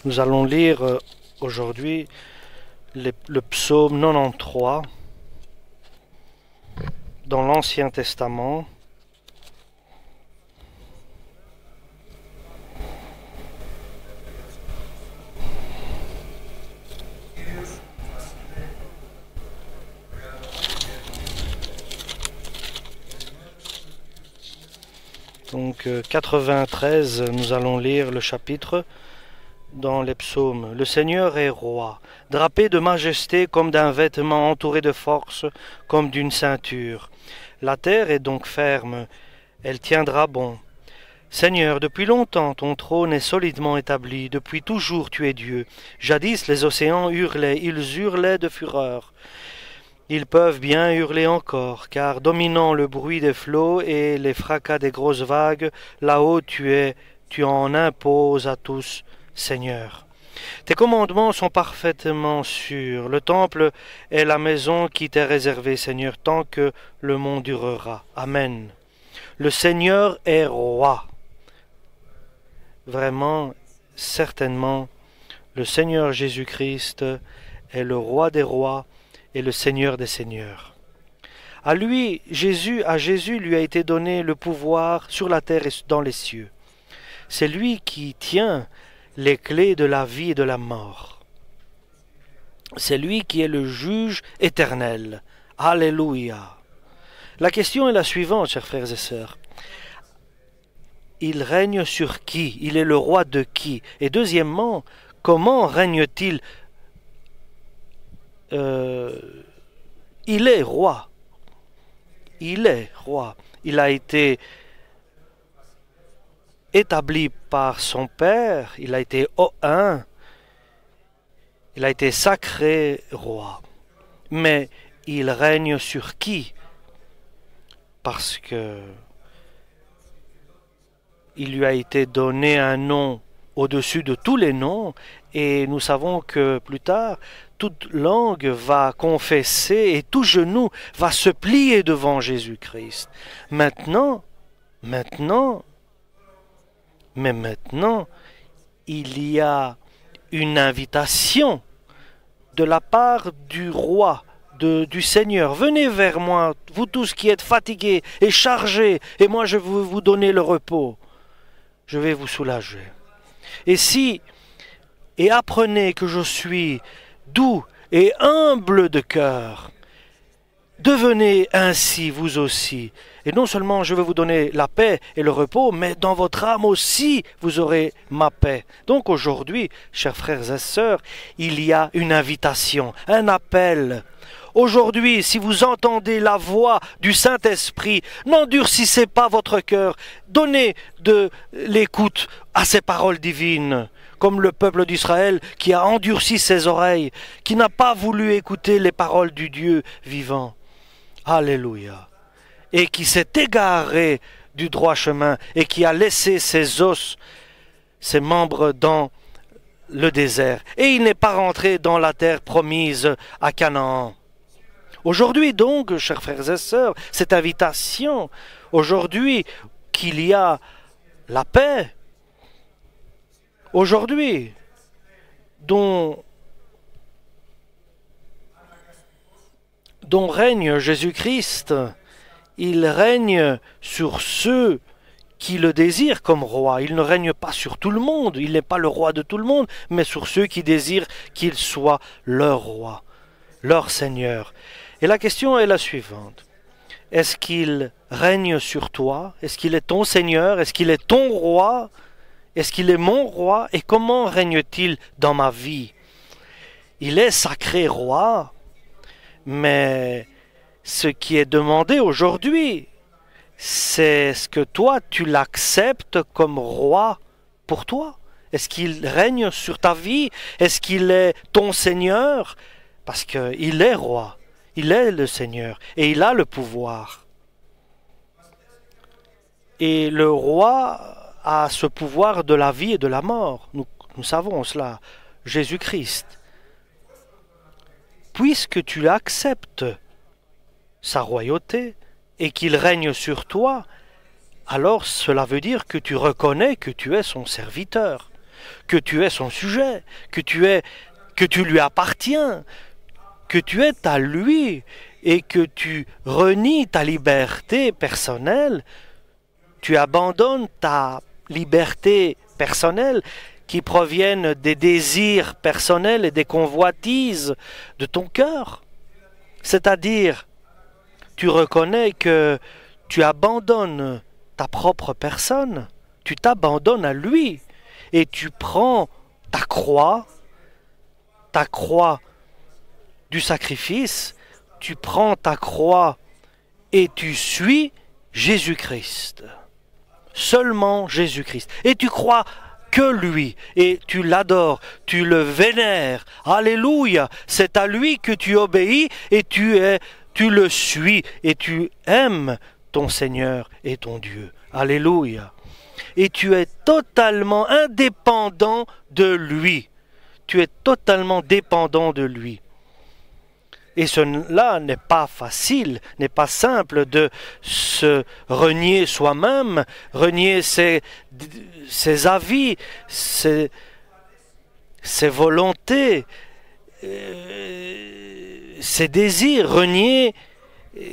Nous allons lire aujourd'hui le psaume 93 dans l'Ancien Testament. Donc 93, nous allons lire le chapitre dans les psaumes. Le Seigneur est roi, drapé de majesté comme d'un vêtement, entouré de force comme d'une ceinture. La terre est donc ferme, elle tiendra bon. Seigneur, depuis longtemps ton trône est solidement établi, depuis toujours tu es Dieu. Jadis les océans hurlaient, ils hurlaient de fureur. Ils peuvent bien hurler encore, car dominant le bruit des flots et les fracas des grosses vagues, là-haut tu en imposes à tous, Seigneur. Tes commandements sont parfaitement sûrs. Le temple est la maison qui t'est réservée, Seigneur, tant que le monde durera. Amen. Le Seigneur est roi. Vraiment, certainement, le Seigneur Jésus-Christ est le roi des rois et le Seigneur des seigneurs. À Jésus lui a été donné le pouvoir sur la terre et dans les cieux. C'est lui qui tient les clés de la vie et de la mort. C'est lui qui est le juge éternel. Alléluia. La question est la suivante, chers frères et sœurs. Il règne sur qui? Il est le roi de qui? Et deuxièmement, comment règne-t-il? Il est roi. Il est roi. Il a été établi par son Père. Il a été un. Il a été sacré roi. Mais il règne sur qui? Parce que il lui a été donné un nom au-dessus de tous les noms, et nous savons que plus tard, toute langue va confesser et tout genou va se plier devant Jésus-Christ. Maintenant, il y a une invitation de la part du roi, du Seigneur. Venez vers moi, vous tous qui êtes fatigués et chargés, et moi je vais vous donner le repos. Je vais vous soulager. Et apprenez que je suis doux et humble de cœur. Devenez ainsi vous aussi. Et non seulement je vais vous donner la paix et le repos, mais dans votre âme aussi vous aurez ma paix. Donc aujourd'hui, chers frères et sœurs, il y a une invitation, un appel. Aujourd'hui, si vous entendez la voix du Saint-Esprit, n'endurcissez pas votre cœur. Donnez de l'écoute à ces paroles divines, comme le peuple d'Israël qui a endurci ses oreilles, qui n'a pas voulu écouter les paroles du Dieu vivant. Alléluia. Et qui s'est égaré du droit chemin et qui a laissé ses os, ses membres dans le désert. Et il n'est pas rentré dans la terre promise à Canaan. Aujourd'hui donc, chers frères et sœurs, cette invitation, aujourd'hui qu'il y a la paix, aujourd'hui dont règne Jésus-Christ, il règne sur ceux qui le désirent comme roi. Il ne règne pas sur tout le monde, il n'est pas le roi de tout le monde, mais sur ceux qui désirent qu'il soit leur roi, leur Seigneur. Et la question est la suivante. Est-ce qu'il règne sur toi? Est-ce qu'il est ton Seigneur? Est-ce qu'il est ton roi? Est-ce qu'il est mon roi? Et comment règne-t-il dans ma vie? Il est sacré roi, mais ce qui est demandé aujourd'hui, c'est ce que toi, tu l'acceptes comme roi pour toi. Est-ce qu'il règne sur ta vie? Est-ce qu'il est ton Seigneur? Parce qu'il est roi. Il est le Seigneur et il a le pouvoir. Et le roi a ce pouvoir de la vie et de la mort. Nous savons cela. Jésus-Christ. Puisque tu acceptes sa royauté et qu'il règne sur toi, alors cela veut dire que tu reconnais que tu es son serviteur. que tu es son sujet, que tu lui appartiens, que tu es à lui et que tu renies ta liberté personnelle, tu abandonnes ta liberté personnelle qui proviennent des désirs personnels et des convoitises de ton cœur. C'est-à-dire, tu reconnais que tu abandonnes ta propre personne, tu t'abandonnes à lui et tu prends ta croix du sacrifice, tu prends ta croix et tu suis Jésus-Christ. Seulement Jésus-Christ. Et tu crois que lui, et tu l'adores, tu le vénères. Alléluia, c'est à lui que tu obéis et tu le suis et tu aimes ton Seigneur et ton Dieu. Alléluia. Et tu es totalement indépendant de lui. Tu es totalement dépendant de lui. Et cela n'est pas facile, n'est pas simple de se renier soi-même, renier ses avis, ses volontés, ses désirs, renier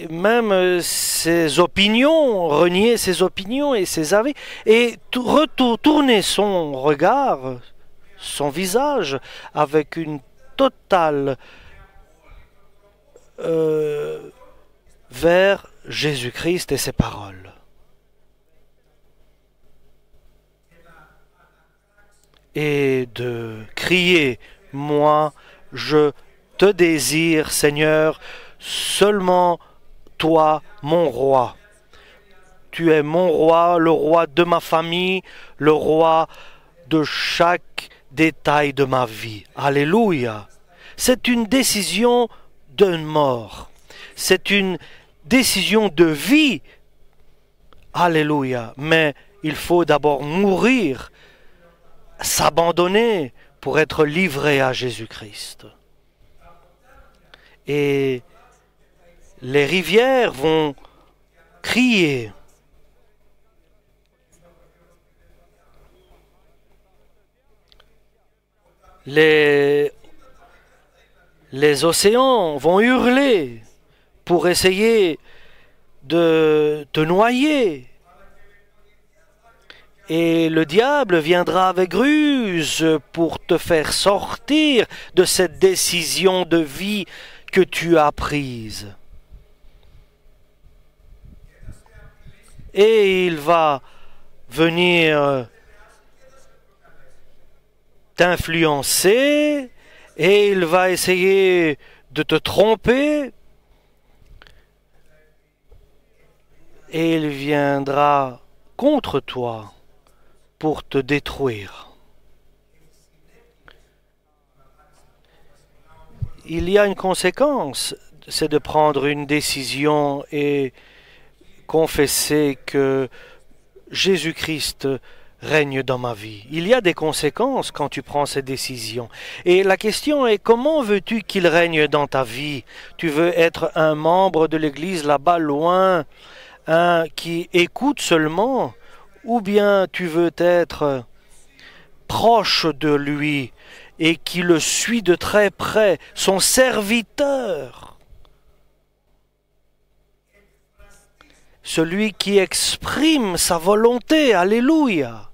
même ses opinions, renier ses opinions et ses avis, et retourner son regard, son visage, avec une totale vers Jésus-Christ et ses paroles. Et de crier, moi, je te désire, Seigneur, seulement toi, mon roi. Tu es mon roi, le roi de ma famille, le roi de chaque détail de ma vie. Alléluia. C'est une décision de mort. C'est une décision de vie. Alléluia. Mais il faut d'abord mourir, s'abandonner pour être livré à Jésus-Christ. Et les rivières vont crier. Les océans vont hurler pour essayer de te noyer. Et le diable viendra avec ruse pour te faire sortir de cette décision de vie que tu as prise. Et il va venir t'influencer et il va essayer de te tromper et il viendra contre toi pour te détruire. Il y a une conséquence, c'est de prendre une décision et confesser que Jésus-Christ règne dans ma vie. Il y a des conséquences quand tu prends ces décisions. Et la question est, comment veux-tu qu'il règne dans ta vie? Tu veux être un membre de l'Église là-bas, loin, un qui écoute seulement, ou bien tu veux être proche de lui et qui le suit de très près, son serviteur, celui qui exprime sa volonté, alléluia,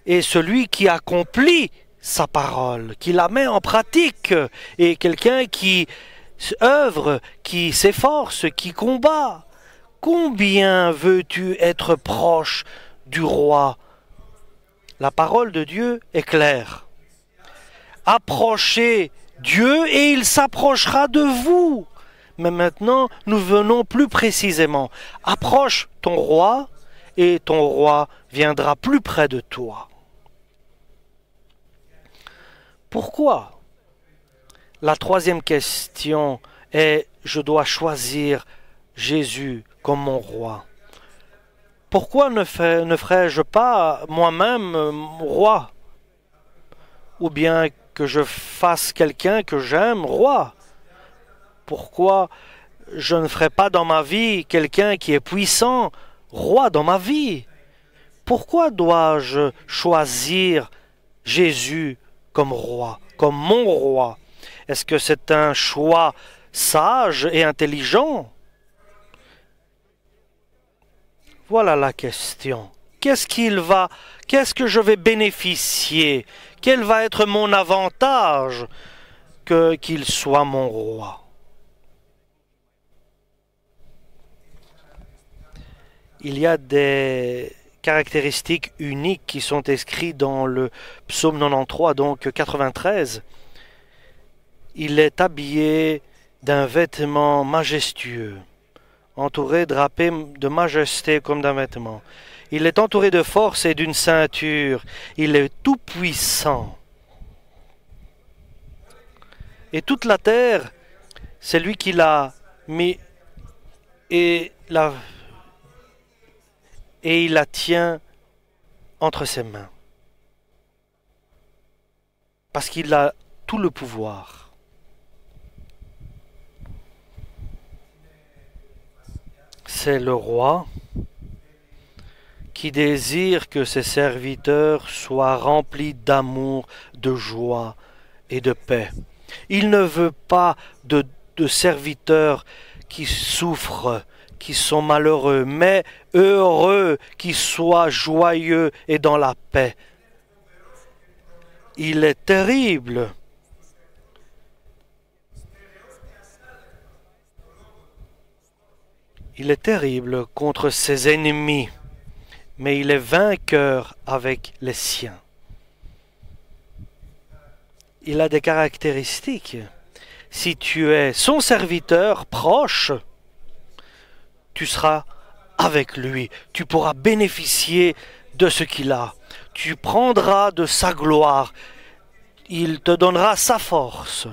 et celui qui accomplit sa parole, qui la met en pratique, et quelqu'un qui œuvre, qui s'efforce, qui combat. Combien veux-tu être proche du roi? La parole de Dieu est claire. Approchez Dieu et il s'approchera de vous. Mais maintenant, nous venons plus précisément. Approche ton roi et ton roi viendra plus près de toi. Pourquoi? La troisième question est, je dois choisir Jésus comme mon roi. Pourquoi ne ferais-je pas moi-même roi? Ou bien que je fasse quelqu'un que j'aime roi? Pourquoi je ne ferais pas dans ma vie quelqu'un qui est puissant roi dans ma vie? Pourquoi dois-je choisir Jésus comme roi, comme mon roi? Est-ce que c'est un choix sage et intelligent? Voilà la question. Qu'est-ce que je vais bénéficier? Quel va être mon avantage qu'il soit mon roi? Il y a des caractéristiques uniques qui sont inscrites dans le psaume 93, donc 93. Il est habillé d'un vêtement majestueux, entouré, drapé de majesté comme d'un vêtement. Il est entouré de force et d'une ceinture. Il est tout puissant. Et toute la terre, c'est lui qui l'a mis et il la tient entre ses mains. Parce qu'il a tout le pouvoir. C'est le roi qui désire que ses serviteurs soient remplis d'amour, de joie et de paix. Il ne veut pas de serviteurs qui souffrent, qui sont malheureux, mais heureux, qui soient joyeux et dans la paix. Il est terrible. Il est terrible contre ses ennemis, mais il est vainqueur avec les siens. Il a des caractéristiques. Si tu es son serviteur proche, tu seras avec lui. Tu pourras bénéficier de ce qu'il a. Tu prendras de sa gloire. Il te donnera sa force.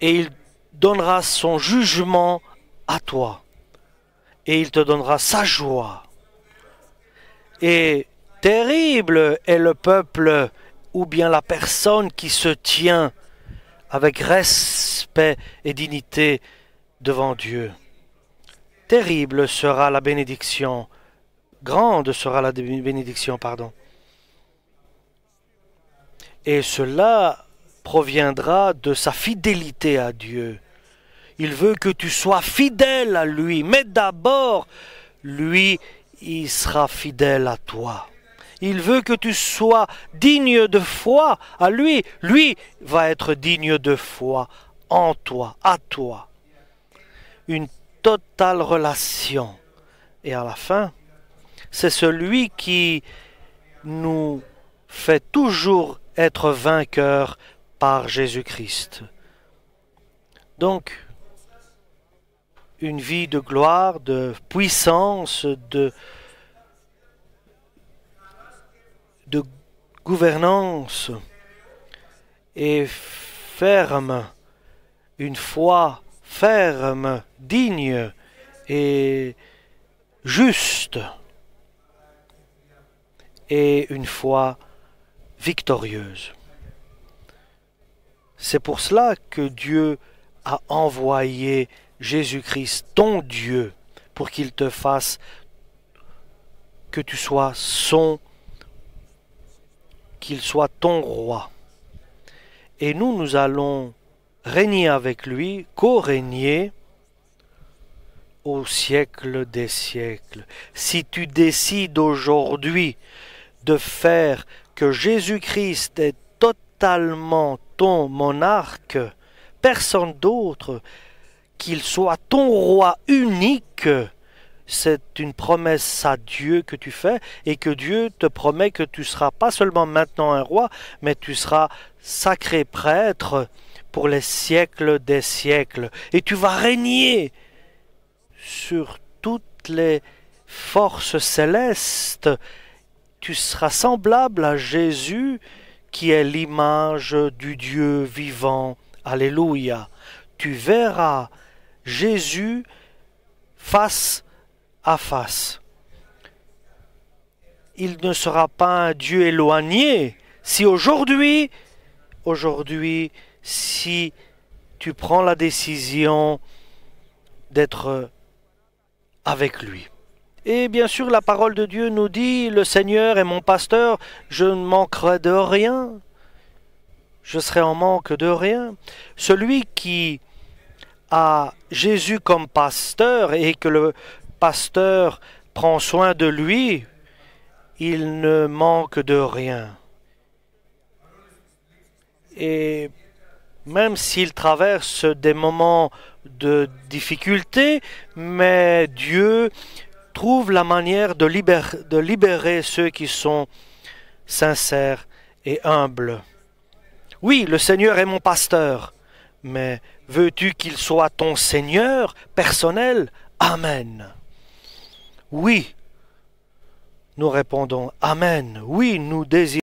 Et il donnera son jugement à toi. Et il te donnera sa joie. Et terrible est le peuple ou bien la personne qui se tient avec respect et dignité devant Dieu. Terrible sera la bénédiction. Grande sera la bénédiction, pardon. Et cela proviendra de sa fidélité à Dieu. Il veut que tu sois fidèle à lui, mais d'abord, lui, il sera fidèle à toi. Il veut que tu sois digne de foi à lui. Lui va être digne de foi en toi, à toi. Une totale relation. Et à la fin, c'est celui qui nous fait toujours être vainqueurs par Jésus-Christ. Donc, une vie de gloire, de puissance, de gouvernance et ferme, une foi ferme, digne et juste, et une foi victorieuse. C'est pour cela que Dieu a envoyé Jésus-Christ, ton Dieu, pour qu'il te fasse que tu sois qu'il soit ton roi. Et nous allons régner avec lui, co-régner au siècle des siècles. Si tu décides aujourd'hui de faire que Jésus-Christ est totalement ton monarque, personne d'autre, qu'il soit ton roi unique, c'est une promesse à Dieu que tu fais et que Dieu te promet que tu seras pas seulement maintenant un roi, mais tu seras sacré prêtre pour les siècles des siècles. Et tu vas régner sur toutes les forces célestes. Tu seras semblable à Jésus qui est l'image du Dieu vivant. Alléluia. Tu verras Jésus face à face. Il ne sera pas un Dieu éloigné. Si aujourd'hui, si tu prends la décision d'être avec lui Et bien sûr, la parole de Dieu nous dit, le Seigneur est mon pasteur, je ne manquerai de rien. Je serai en manque de rien. Celui qui a Jésus comme pasteur et que le pasteur prend soin de lui, il ne manque de rien. Et même s'il traverse des moments de difficulté, mais Dieu trouve la manière de libérer ceux qui sont sincères et humbles. Oui, le Seigneur est mon pasteur, mais veux-tu qu'il soit ton Seigneur personnel? Amen. Oui, nous répondons Amen. Oui, nous désirons